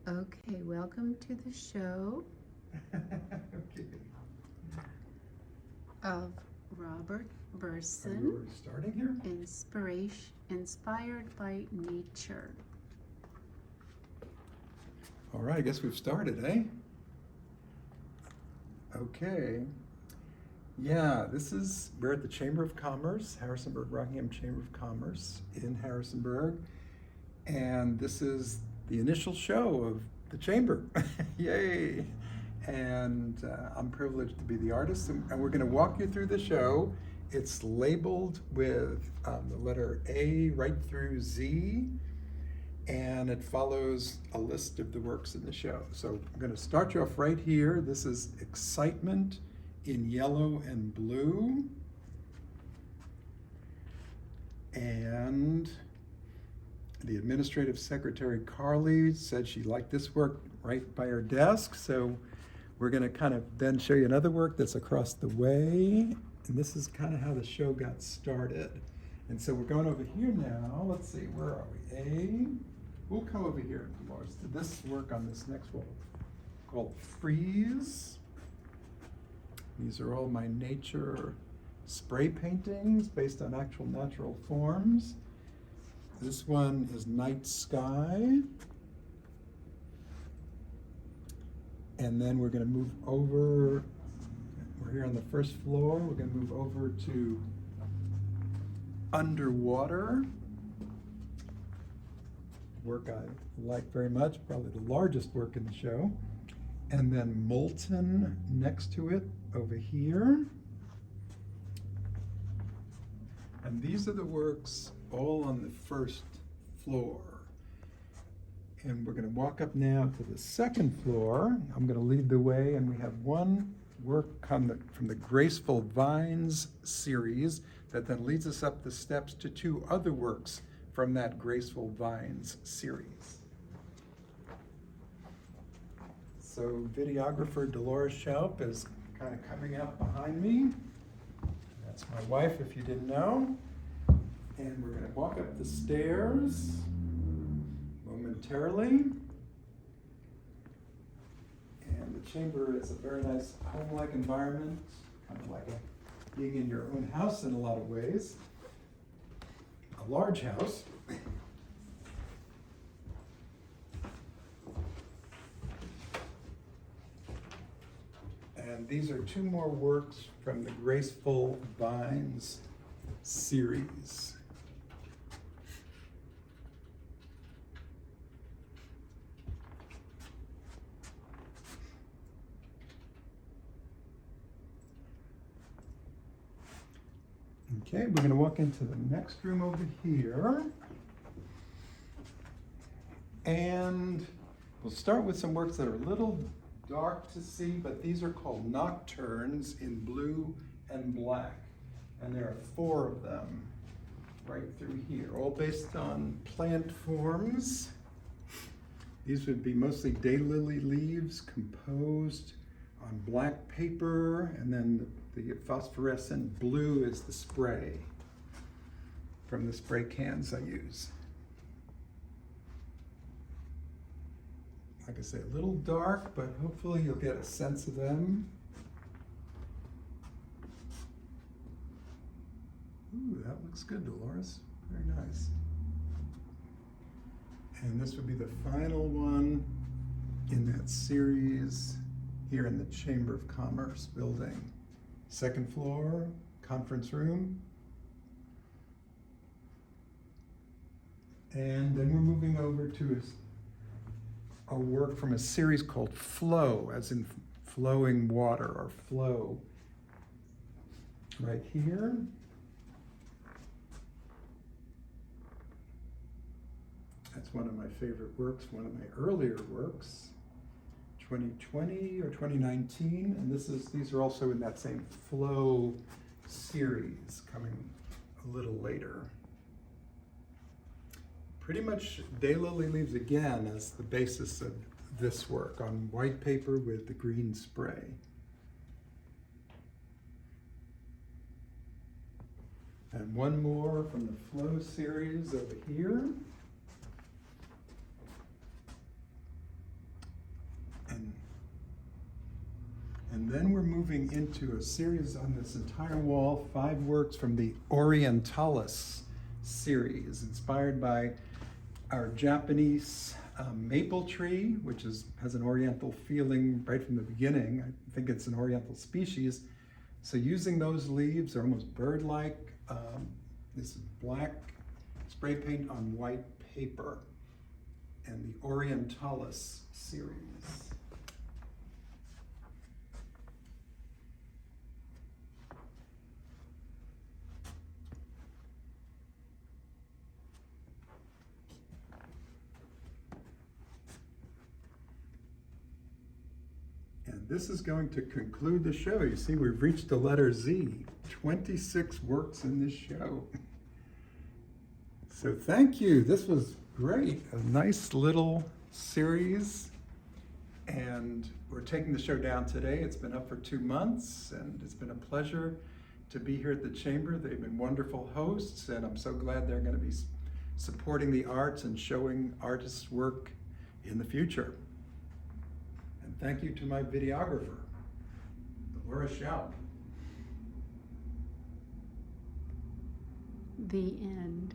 Okay, welcome to the show Okay. of Robert Are Bersson, you already starting here? Inspired by Nature. All right, I guess we've started, eh? Okay. Yeah, we're at the Chamber of Commerce, Harrisonburg-Rockingham Chamber of Commerce in Harrisonburg. And this is the initial show of the Chamber. Yay! And I'm privileged to be the artist, and we're going to walk you through the show. It's labeled with the letter A right through Z, and it follows a list of the works in the show. So I'm going to start you off right here. This is Excitement in yellow and blue. And the administrative secretary, Carly, said she liked this work right by her desk. So we're going to kind of then show you another work that's across the way. And this is kind of how the show got started. And so we're going over here now. Let's see, where are we? We'll come over here, Morris, to this work on this next wall called Freeze. These are all my nature spray paintings based on actual natural forms. This one is Night Sky. And then we're going to move over. We're here on the first floor. We're going to move over to Underwater. Work I like very much, probably the largest work in the show. And then Molten next to it over here. And these are the works all on the first floor. And we're going to walk up now to the second floor. I'm going to lead the way, and we have one work from the Graceful Vines series that then leads us up the steps to two other works from that Graceful Vines series. So videographer Dolores Schaup is kind of coming up behind me. That's my wife, if you didn't know. And we're going to walk up the stairs momentarily. And the chamber is a very nice home-like environment, kind of like being in your own house in a lot of ways. A large house. And these are two more works from the Graceful Vines series. Okay, we're going to walk into the next room over here. And we'll start with some works that are a little dark to see, but these are called Nocturnes in blue and black. And there are 4 of them right through here, all based on plant forms. These would be mostly daylily leaves composed on black paper, and then the phosphorescent blue is the spray from the spray cans I use. Like I say, a little dark, but hopefully you'll get a sense of them. Ooh, that looks good, Dolores. Very nice. And this would be the final one in that series here in the Chamber of Commerce building. Second floor, conference room. And then we're moving over to a work from a series called Flow, as in flowing water or flow. Right here. That's one of my favorite works, one of my earlier works, 2020 or 2019, and these are also in that same Flow series, coming a little later. Pretty much daylily leaves again as the basis of this work on white paper with the green spray. And one more from the Flow series over here. And then we're moving into a series on this entire wall, 5 works from the Orientalis series, inspired by our Japanese maple tree, which has an oriental feeling right from the beginning. I think it's an oriental species. So using those leaves, are almost bird-like. This is black spray paint on white paper, and the Orientalis series. And this is going to conclude the show. You see, we've reached the letter Z. 26 works in this show. So thank you. This was great. A nice little series. And we're taking the show down today. It's been up for 2 months, and it's been a pleasure to be here at the Chamber. They've been wonderful hosts, and I'm so glad they're going to be supporting the arts and showing artists' work in the future. And thank you to my videographer, Laura Schaub. The end.